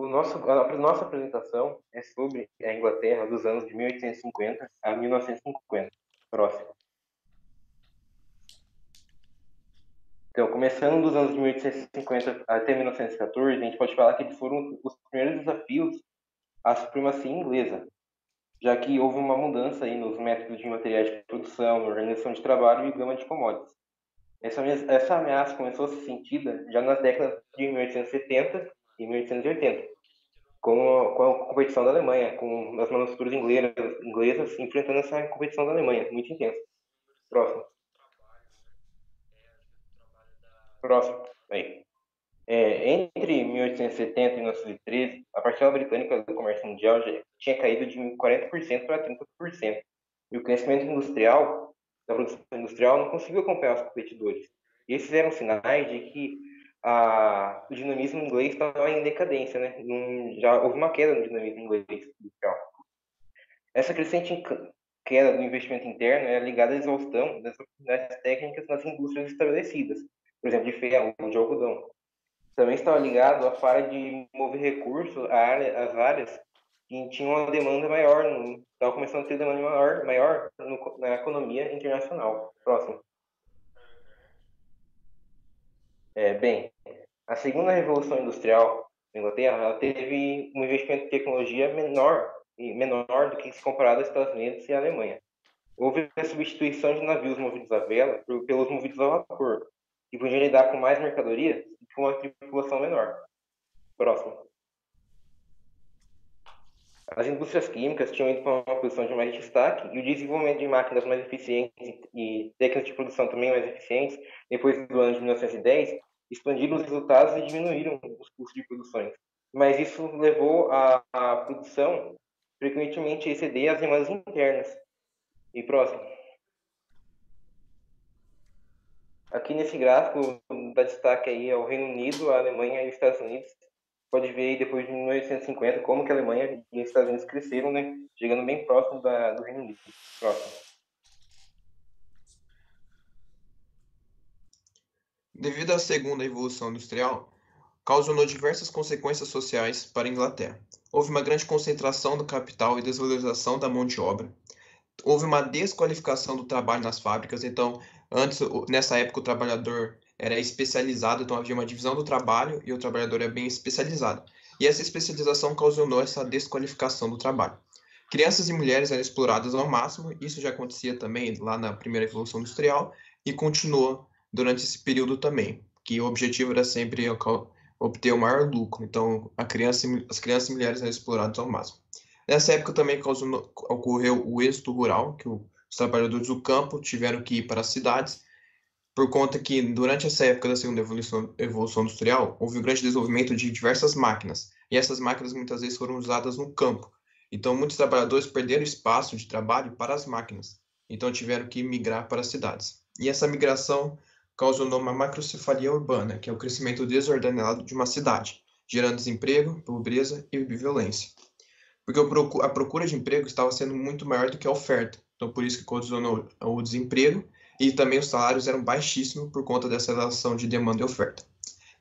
A nossa apresentação é sobre a Inglaterra dos anos de 1850 a 1950. Próximo. Então, começando dos anos de 1850 até 1914, a gente pode falar que eles foram os primeiros desafios à supremacia inglesa, já que houve uma mudança aí nos métodos de materiais de produção, organização de trabalho e gama de commodities. Essa ameaça começou a ser sentida já nas décadas de 1870 e 1880, com a competição da Alemanha, com as manufaturas inglesas enfrentando essa competição da Alemanha, muito intensa. Próximo. Próximo. Aí. Entre 1870 e 1913, a parcela britânica do comércio mundial já tinha caído de 40% para 30%. E o crescimento industrial, da produção industrial, não conseguiu acompanhar os competidores. E esses eram sinais de que o dinamismo inglês estava em decadência, né? Já houve uma queda no dinamismo inglês industrial. Essa crescente queda do investimento interno é ligada à exaustão das técnicas nas indústrias estabelecidas, por exemplo, de ferro, de algodão. Também estava ligado à falha de mover recursos às áreas que tinham uma demanda maior, estava começando a ter demanda maior na economia internacional. Próximo. Bem, a segunda revolução industrial na Inglaterra, ela teve um investimento em tecnologia menor do que se comparado aos Estados Unidos e à Alemanha. Houve a substituição de navios movidos a vela pelos movidos a vapor, que podiam lidar com mais mercadorias e com uma tripulação menor. Próximo. As indústrias químicas tinham ido para uma posição de mais destaque e o desenvolvimento de máquinas mais eficientes e técnicas de produção também mais eficientes, depois do ano de 1910, expandiram os resultados e diminuíram os custos de produções. Mas isso levou a produção frequentemente a exceder as demandas internas. E próximo. Aqui nesse gráfico dá destaque aí ao Reino Unido, a Alemanha e os Estados Unidos. Pode ver aí depois de 1850 como que a Alemanha e os Estados Unidos cresceram, né? Chegando bem próximo do Reino Unido. Próximo. Devido à segunda revolução industrial, causou diversas consequências sociais para a Inglaterra. Houve uma grande concentração do capital e desvalorização da mão de obra. Houve uma desqualificação do trabalho nas fábricas, então, antes, nessa época, o trabalhador era especializado, então havia uma divisão do trabalho e o trabalhador é bem especializado. E essa especialização causou essa desqualificação do trabalho. Crianças e mulheres eram exploradas ao máximo, isso já acontecia também lá na primeira Revolução Industrial e continuou durante esse período também, que o objetivo era sempre obter o maior lucro, então as crianças e mulheres eram exploradas ao máximo. Nessa época também ocorreu o êxodo rural, que os trabalhadores do campo tiveram que ir para as cidades, por conta que durante essa época da segunda evolução industrial, houve um grande desenvolvimento de diversas máquinas, e essas máquinas muitas vezes foram usadas no campo. Então, muitos trabalhadores perderam espaço de trabalho para as máquinas, então tiveram que migrar para as cidades. E essa migração causou uma macrocefalia urbana, que é o crescimento desordenado de uma cidade, gerando desemprego, pobreza e violência. Porque a procura de emprego estava sendo muito maior do que a oferta, então por isso que causou o desemprego, e também os salários eram baixíssimos por conta dessa relação de demanda e oferta.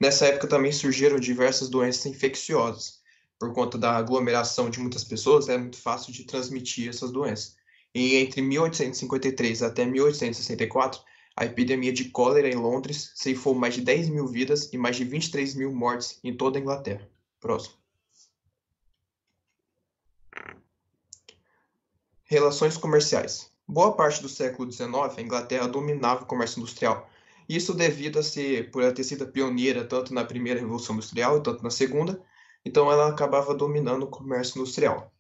Nessa época também surgiram diversas doenças infecciosas, por conta da aglomeração de muitas pessoas, é muito fácil de transmitir essas doenças. E entre 1853 até 1864, a epidemia de cólera em Londres ceifou mais de 10 mil vidas e mais de 23 mil mortes em toda a Inglaterra. Próximo. Relações comerciais. Boa parte do século XIX, a Inglaterra dominava o comércio industrial. Isso devido por ela ter sido pioneira tanto na primeira Revolução Industrial quanto na segunda, então ela acabava dominando o comércio industrial.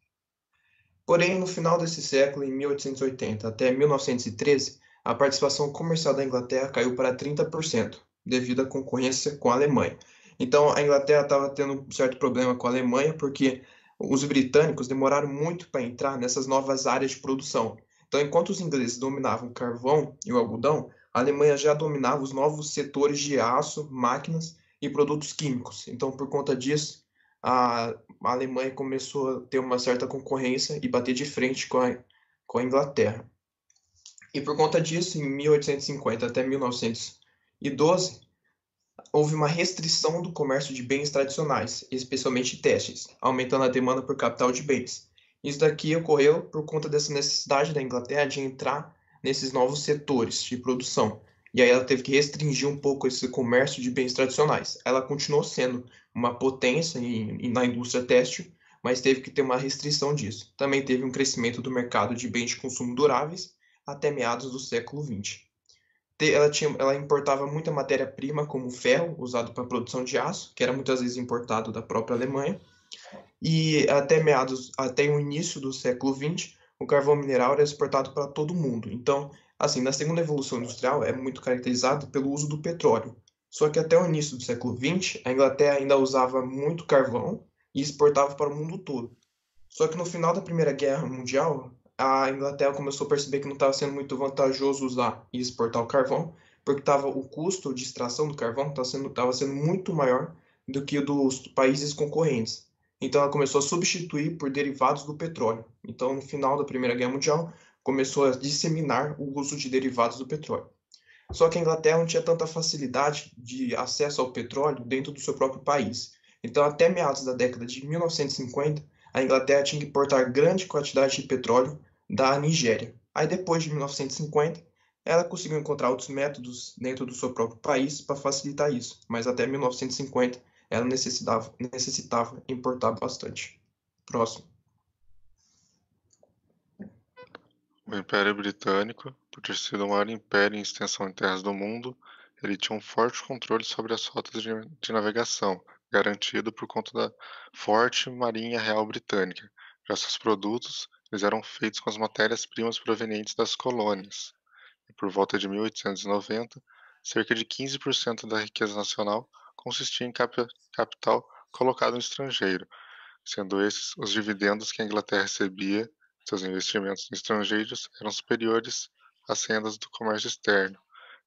Porém, no final desse século, em 1880 até 1913, a participação comercial da Inglaterra caiu para 30%, devido à concorrência com a Alemanha. Então, a Inglaterra estava tendo um certo problema com a Alemanha, porque os britânicos demoraram muito para entrar nessas novas áreas de produção. Então, enquanto os ingleses dominavam o carvão e o algodão, a Alemanha já dominava os novos setores de aço, máquinas e produtos químicos. Então, por conta disso, a Alemanha começou a ter uma certa concorrência e bater de frente com a Inglaterra. E por conta disso, em 1850 até 1912, houve uma restrição do comércio de bens tradicionais, especialmente têxteis, aumentando a demanda por capital de bens. Isso daqui ocorreu por conta dessa necessidade da Inglaterra de entrar nesses novos setores de produção. E aí ela teve que restringir um pouco esse comércio de bens tradicionais. Ela continuou sendo uma potência na indústria têxtil, mas teve que ter uma restrição disso. Também teve um crescimento do mercado de bens de consumo duráveis até meados do século XX. Ela importava muita matéria-prima, como ferro, usado para a produção de aço, que era muitas vezes importado da própria Alemanha. E até o início do século XX, o carvão mineral era exportado para todo mundo. Então, assim, na segunda evolução industrial é muito caracterizado pelo uso do petróleo. Só que até o início do século XX, a Inglaterra ainda usava muito carvão e exportava para o mundo todo. Só que no final da Primeira Guerra Mundial, a Inglaterra começou a perceber que não estava sendo muito vantajoso usar e exportar o carvão, porque o custo de extração do carvão estava sendo muito maior do que o dos países concorrentes. Então ela começou a substituir por derivados do petróleo. Então, no final da Primeira Guerra Mundial, começou a disseminar o uso de derivados do petróleo. Só que a Inglaterra não tinha tanta facilidade de acesso ao petróleo dentro do seu próprio país. Então, até meados da década de 1950, a Inglaterra tinha que importar grande quantidade de petróleo da Nigéria. Aí, depois de 1950, ela conseguiu encontrar outros métodos dentro do seu próprio país para facilitar isso. Mas até 1950, ela necessitava importar bastante. Próximo. O Império Britânico, por ter sido o maior império em extensão em terras do mundo, ele tinha um forte controle sobre as rotas de navegação, garantido por conta da forte Marinha Real Britânica. Já seus produtos, eles eram feitos com as matérias-primas provenientes das colônias. E por volta de 1890, cerca de 15% da riqueza nacional consistia em capital colocado no estrangeiro, sendo esses os dividendos que a Inglaterra recebia. Seus investimentos estrangeiros eram superiores às rendas do comércio externo.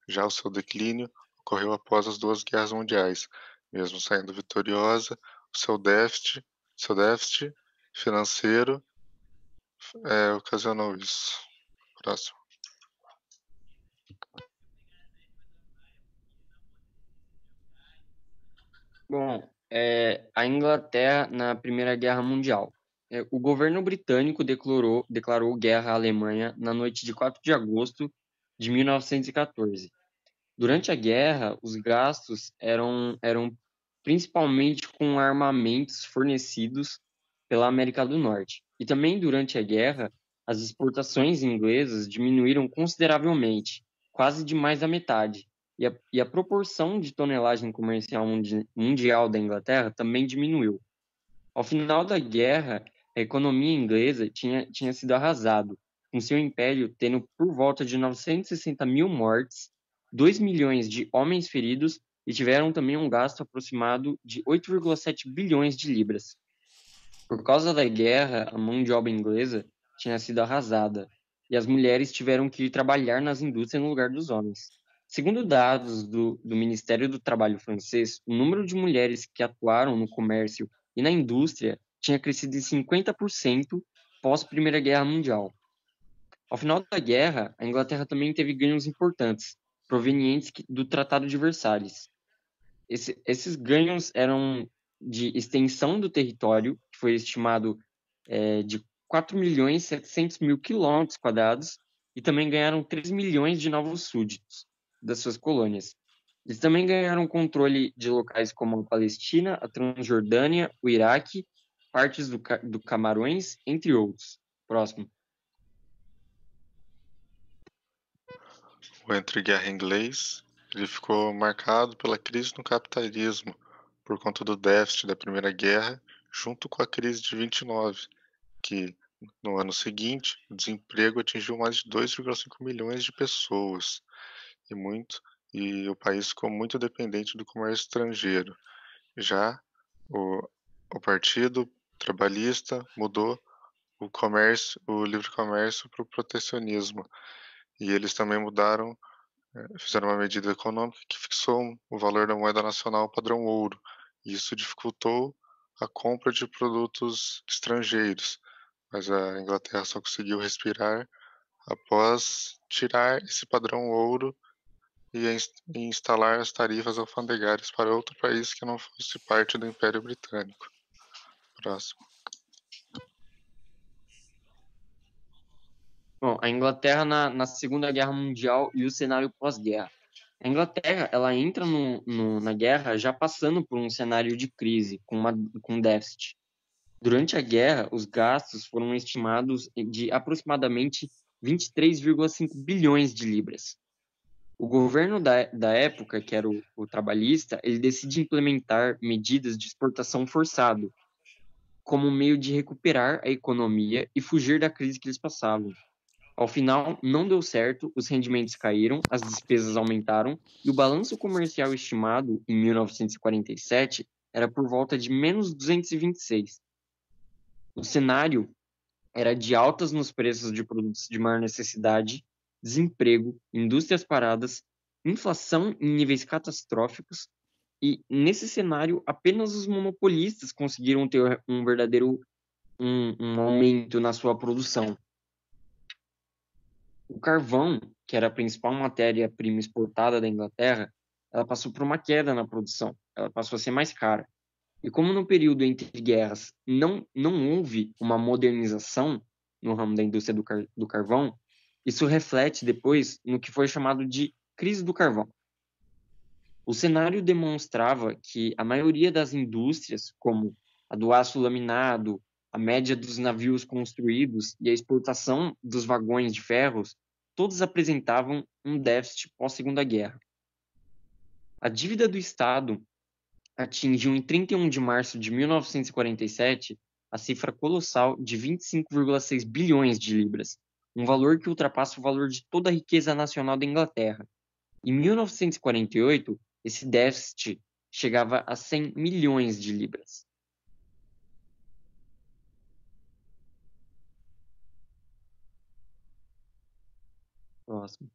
Já o seu declínio ocorreu após as duas guerras mundiais. Mesmo saindo vitoriosa, o seu déficit financeiro ocasionou isso. Próximo. Bom, a Inglaterra na Primeira Guerra Mundial. O governo britânico declarou guerra à Alemanha na noite de 4 de agosto de 1914. Durante a guerra, os gastos eram principalmente com armamentos fornecidos pela América do Norte. E também durante a guerra, as exportações inglesas diminuíram consideravelmente, quase de mais da metade. E a proporção de tonelagem comercial mundial da Inglaterra também diminuiu. Ao final da guerra, a economia inglesa tinha sido arrasada, com seu império tendo por volta de 960 mil mortes, 2 milhões de homens feridos e tiveram também um gasto aproximado de 8,7 bilhões de libras. Por causa da guerra, a mão de obra inglesa tinha sido arrasada e as mulheres tiveram que ir trabalhar nas indústrias no lugar dos homens. Segundo dados do Ministério do Trabalho francês, o número de mulheres que atuaram no comércio e na indústria tinha crescido em 50% pós Primeira Guerra Mundial. Ao final da guerra, a Inglaterra também teve ganhos importantes, provenientes do Tratado de Versalhes. Esses ganhos eram de extensão do território, que foi estimado de 4.700.000 quilômetros quadrados, e também ganharam 3 milhões de novos súditos das suas colônias. Eles também ganharam controle de locais como a Palestina, a Transjordânia, o Iraque, partes do Camarões, entre outros. Próximo. O entreguerra inglês ele ficou marcado pela crise no capitalismo, por conta do déficit da Primeira Guerra, junto com a crise de 29, que no ano seguinte o desemprego atingiu mais de 2,5 milhões de pessoas e o país ficou muito dependente do comércio estrangeiro. Já o Partido Trabalhista mudou o livre comércio para o protecionismo, e eles também fizeram uma medida econômica que fixou o valor da moeda nacional padrão ouro. Isso dificultou a compra de produtos estrangeiros, mas a Inglaterra só conseguiu respirar após tirar esse padrão ouro e instalar as tarifas alfandegárias para outro país que não fosse parte do Império Britânico. Próximo. Bom, a Inglaterra na Segunda Guerra Mundial e o cenário pós-guerra. A Inglaterra, ela entra na guerra já passando por um cenário de crise, com déficit. Durante a guerra, os gastos foram estimados de aproximadamente 23,5 bilhões de libras. O governo da época, que era o trabalhista, ele decide implementar medidas de exportação forçado, como meio de recuperar a economia e fugir da crise que eles passavam. Ao final, não deu certo, os rendimentos caíram, as despesas aumentaram e o balanço comercial estimado em 1947 era por volta de menos 226. O cenário era de altas nos preços de produtos de maior necessidade, desemprego, indústrias paradas, inflação em níveis catastróficos e, nesse cenário, apenas os monopolistas conseguiram ter um verdadeiro um aumento na sua produção. O carvão, que era a principal matéria-prima exportada da Inglaterra, ela passou por uma queda na produção, ela passou a ser mais cara. E como no período entre guerras não houve uma modernização no ramo da indústria do carvão, isso reflete depois no que foi chamado de crise do carvão. O cenário demonstrava que a maioria das indústrias, como a do aço laminado, a média dos navios construídos e a exportação dos vagões de ferros, todos apresentavam um déficit pós-Segunda Guerra. A dívida do Estado atingiu em 31 de março de 1947 a cifra colossal de 25,6 bilhões de libras, um valor que ultrapassa o valor de toda a riqueza nacional da Inglaterra. Em 1948, esse déficit chegava a 100 milhões de libras. Próximo.